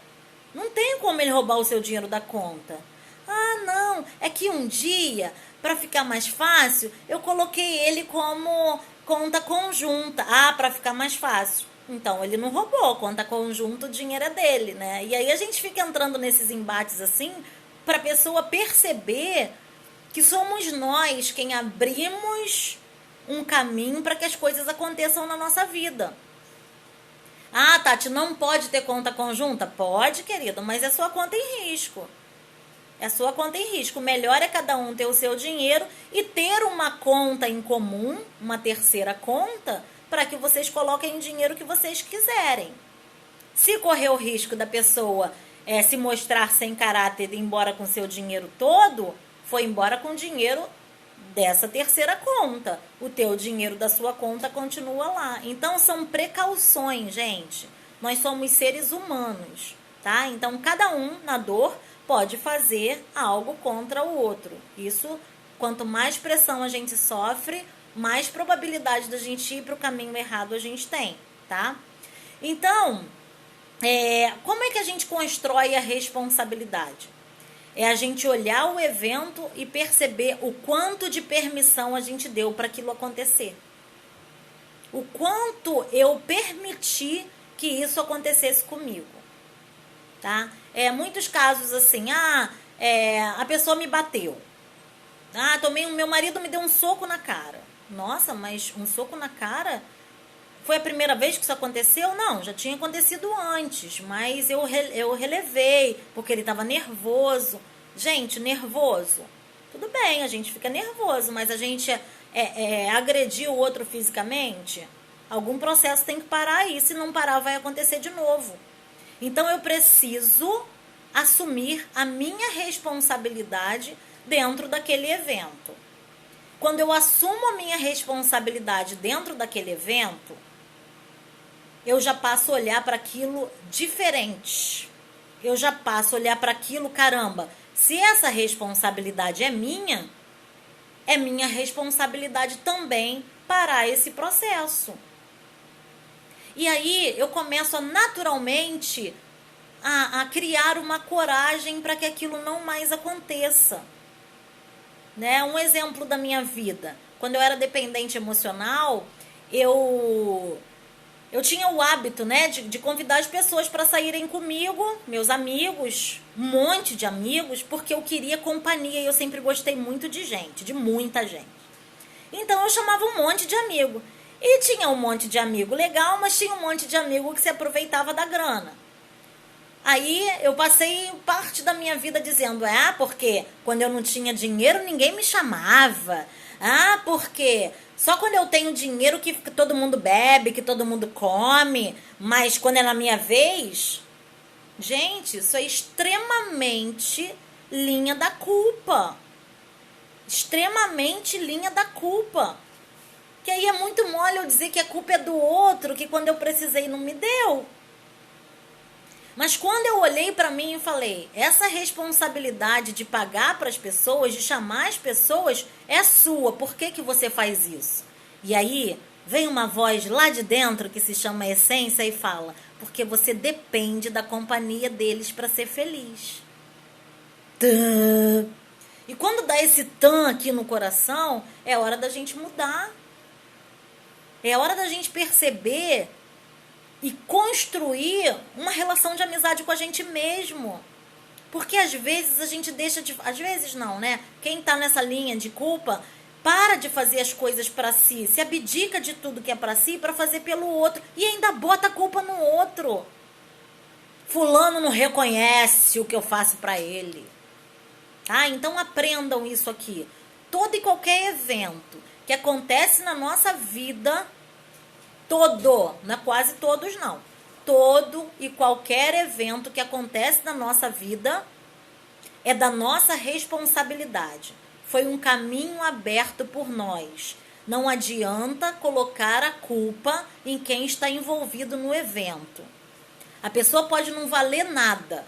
A: Não tem como ele roubar o seu dinheiro da conta. Ah, não, é que um dia, para ficar mais fácil, eu coloquei ele como conta conjunta. Ah, para ficar mais fácil. Então, ele não roubou, conta conjunta, o dinheiro é dele, né? E aí a gente fica entrando nesses embates assim, para a pessoa perceber que somos nós quem abrimos um caminho para que as coisas aconteçam na nossa vida. Ah, Tati, não pode ter conta conjunta? Pode, querida, mas é sua conta em risco. É sua conta em risco. O melhor é cada um ter o seu dinheiro e ter uma conta em comum, uma terceira conta, para que vocês coloquem o dinheiro que vocês quiserem. Se correr o risco da pessoa se mostrar sem caráter e ir embora com seu dinheiro todo, foi embora com o dinheiro dessa terceira conta. O teu dinheiro da sua conta continua lá. Então, são precauções, gente. Nós somos seres humanos, tá? Então, cada um, na dor, pode fazer algo contra o outro. Isso, quanto mais pressão a gente sofre, mais probabilidade da gente ir para o caminho errado a gente tem, tá? Então, como é que a gente constrói a responsabilidade? É a gente olhar o evento e perceber o quanto de permissão a gente deu para aquilo acontecer. O quanto eu permiti que isso acontecesse comigo. Tá? Muitos casos assim, a pessoa me bateu. Meu marido me deu um soco na cara. Nossa, mas um soco na cara? Foi a primeira vez que isso aconteceu? Não, já tinha acontecido antes, mas eu relevei, porque ele estava nervoso. Gente, nervoso. Tudo bem, a gente fica nervoso, mas a gente agredir o outro fisicamente, algum processo tem que parar aí, se não parar vai acontecer de novo. Então eu preciso assumir a minha responsabilidade dentro daquele evento. Quando eu assumo a minha responsabilidade dentro daquele evento, eu já passo a olhar para aquilo diferente. Eu já passo a olhar para aquilo, caramba, se essa responsabilidade é minha responsabilidade também parar esse processo. E aí eu começo a naturalmente a criar uma coragem para que aquilo não mais aconteça. Né? Um exemplo da minha vida. Quando eu era dependente emocional, eu tinha o hábito, né, de convidar as pessoas para saírem comigo, meus amigos, um monte de amigos, porque eu queria companhia e eu sempre gostei muito de gente, de muita gente. Então eu chamava um monte de amigo. E tinha um monte de amigo legal, mas tinha um monte de amigo que se aproveitava da grana. Aí eu passei parte da minha vida dizendo, porque quando eu não tinha dinheiro ninguém me chamava. Porque só quando eu tenho dinheiro que todo mundo bebe, que todo mundo come, mas quando é na minha vez... Gente, isso é extremamente linha da culpa. Extremamente linha da culpa. Que aí é muito mole eu dizer que a culpa é do outro, que quando eu precisei não me deu. Mas quando eu olhei para mim e falei, essa responsabilidade de pagar para as pessoas, de chamar as pessoas, é sua. Por que você faz isso? E aí vem uma voz lá de dentro que se chama essência e fala, porque você depende da companhia deles para ser feliz. Tã. E quando dá esse tã aqui no coração, é hora da gente mudar. É hora da gente perceber e construir uma relação de amizade com a gente mesmo. Porque às vezes a gente deixa de... Às vezes não, né? Quem tá nessa linha de culpa, para de fazer as coisas para si. Se abdica de tudo que é para si para fazer pelo outro. E ainda bota a culpa no outro. Fulano não reconhece o que eu faço para ele. Tá? Então aprendam isso aqui. Todo e qualquer evento que acontece na nossa vida... não é quase todos não, todo e qualquer evento que acontece na nossa vida é da nossa responsabilidade. Foi um caminho aberto por nós. Não adianta colocar a culpa em quem está envolvido no evento. A pessoa pode não valer nada,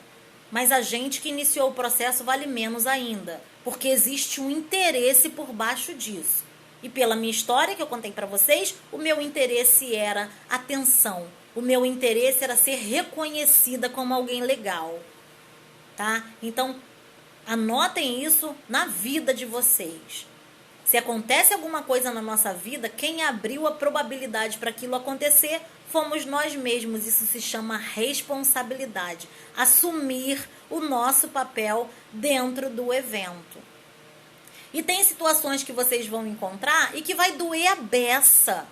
A: mas a gente que iniciou o processo vale menos ainda, porque existe um interesse por baixo disso. E pela minha história que eu contei para vocês, o meu interesse era atenção. O meu interesse era ser reconhecida como alguém legal. Tá? Então, anotem isso na vida de vocês. Se acontece alguma coisa na nossa vida, quem abriu a probabilidade para aquilo acontecer fomos nós mesmos. Isso se chama responsabilidade. Assumir o nosso papel dentro do evento. E tem situações que vocês vão encontrar e que vai doer a beça,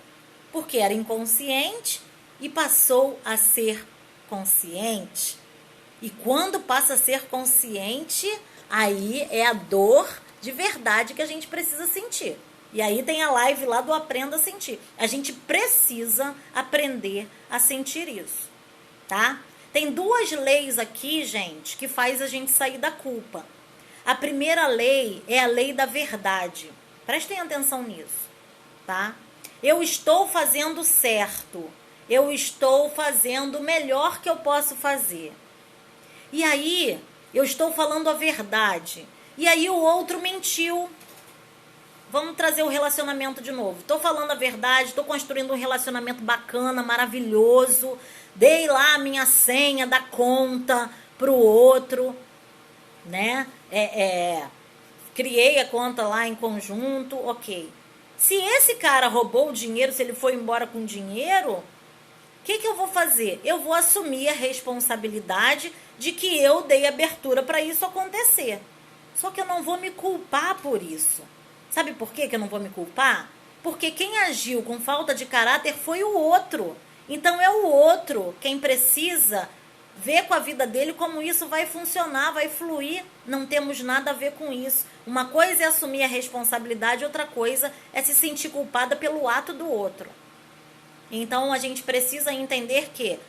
A: porque era inconsciente e passou a ser consciente. E quando passa a ser consciente, aí é a dor de verdade que a gente precisa sentir. E aí tem a live lá do Aprenda a Sentir. A gente precisa aprender a sentir isso, tá? Tem duas leis aqui, gente, que faz a gente sair da culpa. A primeira lei é a lei da verdade. Prestem atenção nisso, tá? Eu estou fazendo certo. Eu estou fazendo o melhor que eu posso fazer. E aí, eu estou falando a verdade. E aí o outro mentiu. Vamos trazer o relacionamento de novo. Estou falando a verdade, estou construindo um relacionamento bacana, maravilhoso. Dei lá a minha senha da conta pro outro. né? Criei a conta lá em conjunto, ok. Se esse cara roubou o dinheiro, se ele foi embora com dinheiro, o que eu vou fazer? Eu vou assumir a responsabilidade de que eu dei abertura para isso acontecer. Só que eu não vou me culpar por isso. Sabe por que eu não vou me culpar? Porque quem agiu com falta de caráter foi o outro. Então é o outro quem precisa ver com a vida dele como isso vai funcionar, vai fluir. Não temos nada a ver com isso. Uma coisa é assumir a responsabilidade, outra coisa é se sentir culpada pelo ato do outro. Então a gente precisa entender que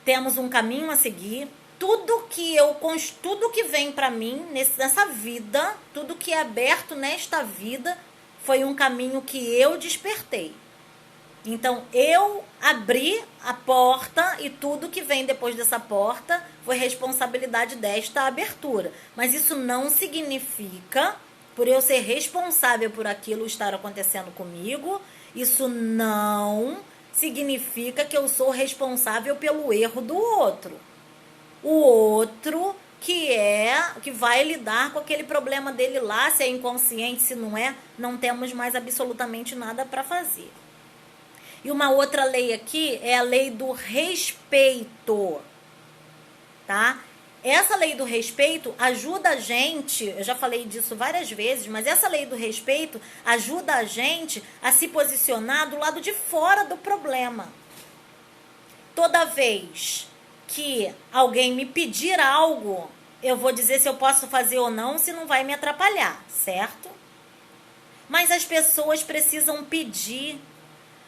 A: temos um caminho a seguir. Tudo que vem para mim nessa vida, tudo que é aberto nesta vida, foi um caminho que eu despertei. Então, eu abri a porta e tudo que vem depois dessa porta foi responsabilidade desta abertura. Mas isso não significa, por eu ser responsável por aquilo estar acontecendo comigo, isso não significa que eu sou responsável pelo erro do outro. O outro que vai lidar com aquele problema dele lá, se é inconsciente, se não é, não temos mais absolutamente nada para fazer. E uma outra lei aqui é a lei do respeito, tá? Essa lei do respeito ajuda a gente, eu já falei disso várias vezes, mas essa lei do respeito ajuda a gente a se posicionar do lado de fora do problema. Toda vez que alguém me pedir algo, eu vou dizer se eu posso fazer ou não, se não vai me atrapalhar, certo? Mas as pessoas precisam pedir.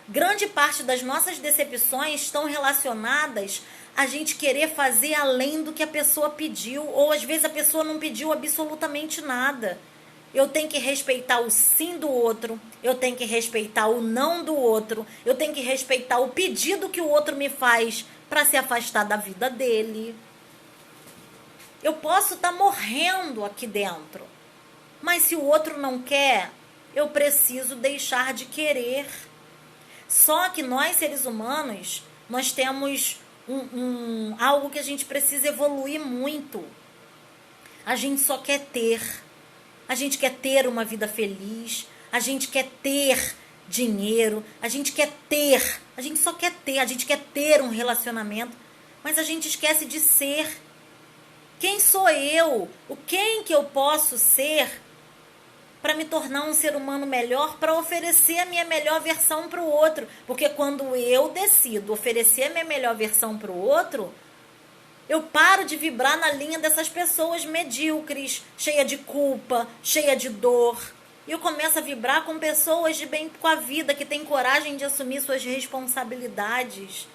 A: Grande parte das nossas decepções estão relacionadas a gente querer fazer além do que a pessoa pediu, ou às vezes a pessoa não pediu absolutamente nada. Eu tenho que respeitar o sim do outro, eu tenho que respeitar o não do outro, eu tenho que respeitar o pedido que o outro me faz para se afastar da vida dele. Eu posso estar morrendo aqui dentro, mas se o outro não quer, eu preciso deixar de querer. Só que nós, seres humanos, nós temos algo que a gente precisa evoluir muito. A gente só quer ter. A gente quer ter uma vida feliz. A gente quer ter dinheiro. A gente quer ter. A gente só quer ter. A gente quer ter um relacionamento. Mas a gente esquece de ser. Quem sou eu? Quem que eu posso ser para me tornar um ser humano melhor, para oferecer a minha melhor versão para o outro? Porque quando eu decido oferecer a minha melhor versão para o outro, eu paro de vibrar na linha dessas pessoas medíocres, cheia de culpa, cheia de dor. E eu começo a vibrar com pessoas de bem com a vida, que têm coragem de assumir suas responsabilidades,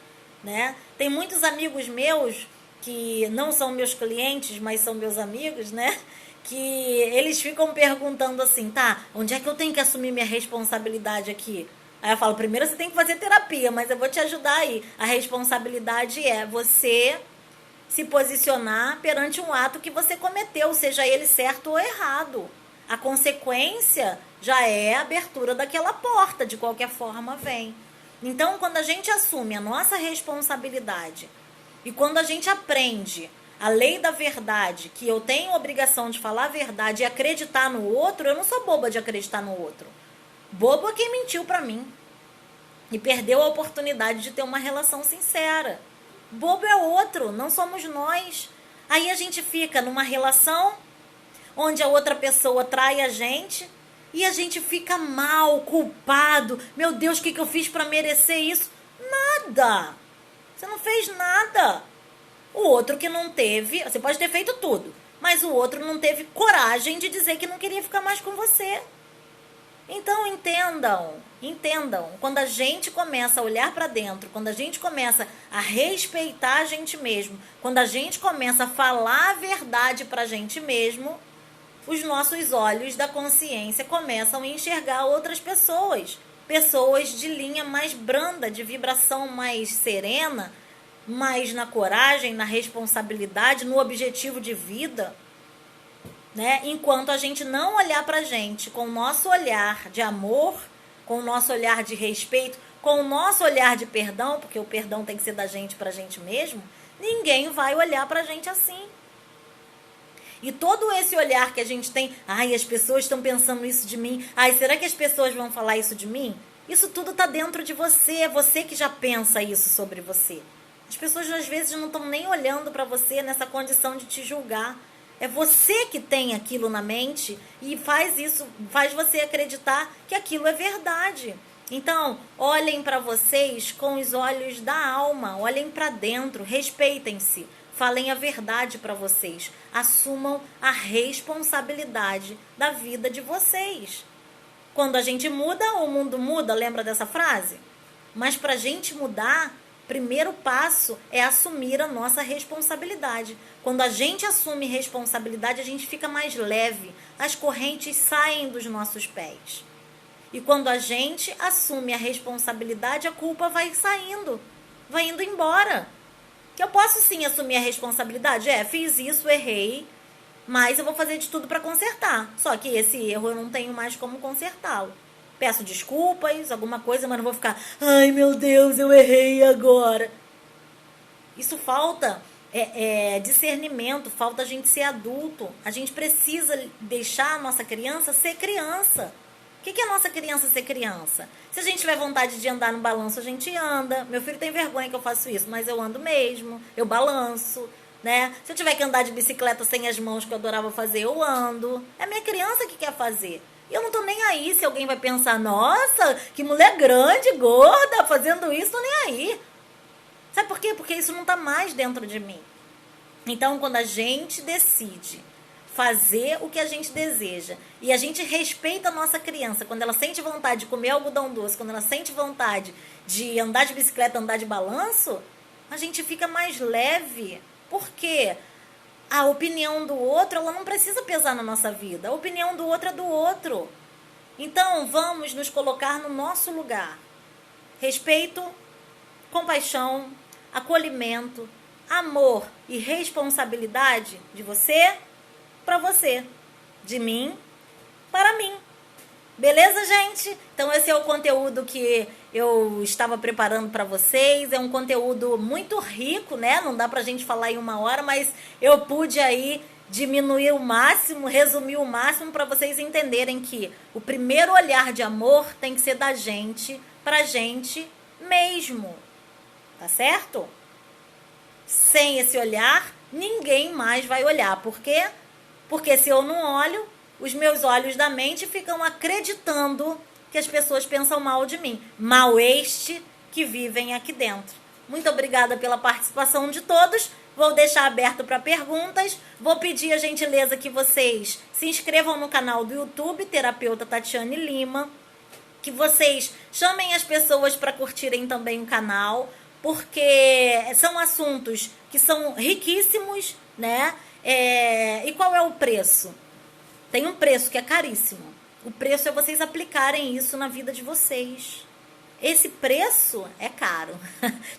A: né? Tem muitos amigos meus que não são meus clientes, mas são meus amigos, né? Que eles ficam perguntando assim, tá, onde é que eu tenho que assumir minha responsabilidade aqui? Aí eu falo, primeiro você tem que fazer terapia, mas eu vou te ajudar aí. A responsabilidade é você se posicionar perante um ato que você cometeu, seja ele certo ou errado. A consequência já é a abertura daquela porta, de qualquer forma vem. Então, quando a gente assume a nossa responsabilidade e quando a gente aprende a lei da verdade, que eu tenho a obrigação de falar a verdade e acreditar no outro, eu não sou boba de acreditar no outro. Bobo é quem mentiu pra mim e perdeu a oportunidade de ter uma relação sincera. Bobo é outro, não somos nós. Aí a gente fica numa relação onde a outra pessoa trai a gente e a gente fica mal, culpado. Meu Deus, o que eu fiz pra merecer isso? Nada. Você não fez nada. O outro que não teve, você pode ter feito tudo, mas o outro não teve coragem de dizer que não queria ficar mais com você. Então entendam, quando a gente começa a olhar para dentro, quando a gente começa a respeitar a gente mesmo, quando a gente começa a falar a verdade para a gente mesmo, os nossos olhos da consciência começam a enxergar outras pessoas, pessoas de linha mais branda, de vibração mais serena, mais na coragem, na responsabilidade, no objetivo de vida, né? Enquanto a gente não olhar pra gente com o nosso olhar de amor, com o nosso olhar de respeito, com o nosso olhar de perdão, porque o perdão tem que ser da gente pra gente mesmo, ninguém vai olhar pra gente assim. E todo esse olhar que a gente tem, ai, as pessoas estão pensando isso de mim, ai, será que as pessoas vão falar isso de mim? Isso tudo está dentro de você, é você que já pensa isso sobre você. As pessoas às vezes não estão nem olhando para você nessa condição de te julgar. É você que tem aquilo na mente e faz você acreditar que aquilo é verdade. Então, olhem para vocês com os olhos da alma, olhem para dentro, respeitem-se, falem a verdade para vocês, assumam a responsabilidade da vida de vocês. Quando a gente muda, o mundo muda, lembra dessa frase? Mas para a gente mudar, primeiro passo é assumir a nossa responsabilidade. Quando a gente assume responsabilidade, a gente fica mais leve, as correntes saem dos nossos pés. E quando a gente assume a responsabilidade, a culpa vai saindo, vai indo embora. Eu posso sim assumir a responsabilidade? Fiz isso, errei, mas eu vou fazer de tudo para consertar. Só que esse erro eu não tenho mais como consertá-lo. Peço desculpas, alguma coisa, mas não vou ficar, ai meu Deus, eu errei agora. Isso falta discernimento, falta a gente ser adulto. A gente precisa deixar a nossa criança ser criança. O que é a nossa criança ser criança? Se a gente tiver vontade de andar no balanço, a gente anda. Meu filho tem vergonha que eu faço isso, mas eu ando mesmo, eu balanço, né? Se eu tiver que andar de bicicleta sem as mãos, que eu adorava fazer, eu ando. É a minha criança que quer fazer. E eu não tô nem aí se alguém vai pensar, nossa, que mulher grande, gorda, fazendo isso, tô nem aí. Sabe por quê? Porque isso não tá mais dentro de mim. Então, quando a gente decide fazer o que a gente deseja e a gente respeita a nossa criança, quando ela sente vontade de comer algodão doce, quando ela sente vontade de andar de bicicleta, andar de balanço, a gente fica mais leve. Por quê? A opinião do outro, ela não precisa pesar na nossa vida. A opinião do outro é do outro. Então, vamos nos colocar no nosso lugar. Respeito, compaixão, acolhimento, amor e responsabilidade de você para você, de mim para mim. Beleza, gente? Então esse é o conteúdo que eu estava preparando para vocês. É um conteúdo muito rico, né? Não dá pra gente falar em 1 hora, mas eu pude aí diminuir o máximo, resumir o máximo para vocês entenderem que o primeiro olhar de amor tem que ser da gente pra gente mesmo. Tá certo? Sem esse olhar, ninguém mais vai olhar. Por quê? Porque se eu não olho, os meus olhos da mente ficam acreditando que as pessoas pensam mal de mim. Mal este que vivem aqui dentro. Muito obrigada pela participação de todos. Vou deixar aberto para perguntas. Vou pedir a gentileza que vocês se inscrevam no canal do YouTube, Terapeuta Tatiane Lima. Que vocês chamem as pessoas para curtirem também o canal. Porque são assuntos que são riquíssimos, né? E qual é o preço? Tem um preço que é caríssimo. O preço é vocês aplicarem isso na vida de vocês. Esse preço é caro.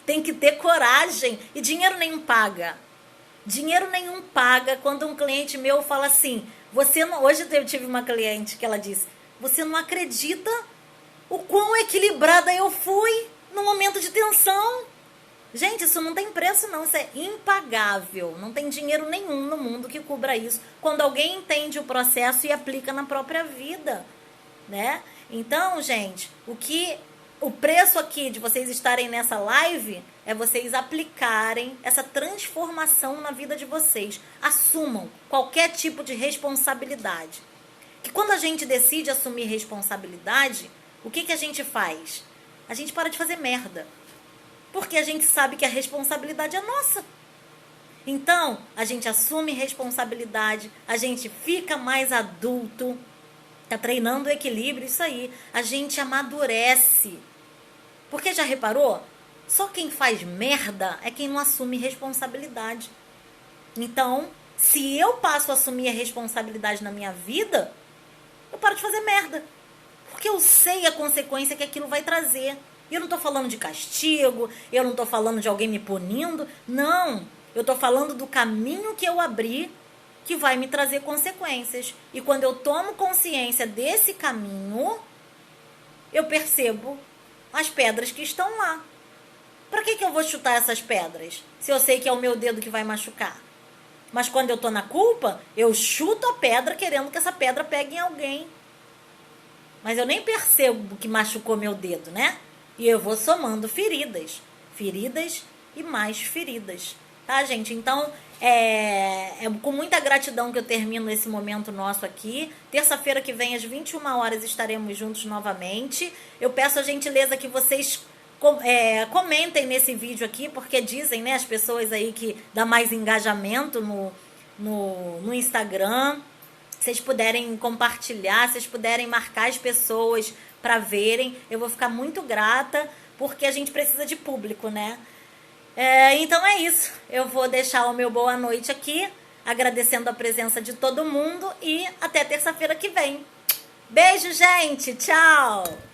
A: Tem que ter coragem. E dinheiro nenhum paga. Dinheiro nenhum paga quando um cliente meu fala assim, você não... Hoje eu tive uma cliente que ela disse, você não acredita o quão equilibrada eu fui no momento de tensão. Gente, isso não tem preço não, isso é impagável. Não tem dinheiro nenhum no mundo que cubra isso. Quando alguém entende o processo e aplica na própria vida, né? Então, gente, o preço aqui de vocês estarem nessa live é vocês aplicarem essa transformação na vida de vocês. Assumam qualquer tipo de responsabilidade. Que quando a gente decide assumir responsabilidade, o que a gente faz? A gente para de fazer merda. Porque a gente sabe que a responsabilidade é nossa. Então, a gente assume responsabilidade, a gente fica mais adulto, tá treinando o equilíbrio, isso aí. A gente amadurece. Porque já reparou? Só quem faz merda é quem não assume responsabilidade. Então, se eu passo a assumir a responsabilidade na minha vida, eu paro de fazer merda. Porque eu sei a consequência que aquilo vai trazer. E eu não estou falando de castigo, eu não estou falando de alguém me punindo, não. Eu estou falando do caminho que eu abri que vai me trazer consequências. E quando eu tomo consciência desse caminho, eu percebo as pedras que estão lá. Para que eu vou chutar essas pedras? Se eu sei que é o meu dedo que vai machucar? Mas quando eu tô na culpa, eu chuto a pedra querendo que essa pedra pegue em alguém. Mas eu nem percebo que machucou meu dedo, né? E eu vou somando feridas. Feridas e mais feridas. Tá, gente? Então, é com muita gratidão que eu termino esse momento nosso aqui. Terça-feira que vem, às 21 horas, estaremos juntos novamente. Eu peço a gentileza que vocês comentem nesse vídeo aqui, porque dizem, né, as pessoas aí que dá mais engajamento no Instagram. Se vocês puderem compartilhar, se vocês puderem marcar as pessoas para verem, eu vou ficar muito grata, porque a gente precisa de público, né? Então é isso. Eu vou deixar o meu boa noite aqui, agradecendo a presença de todo mundo e até terça-feira que vem. Beijo, gente! Tchau!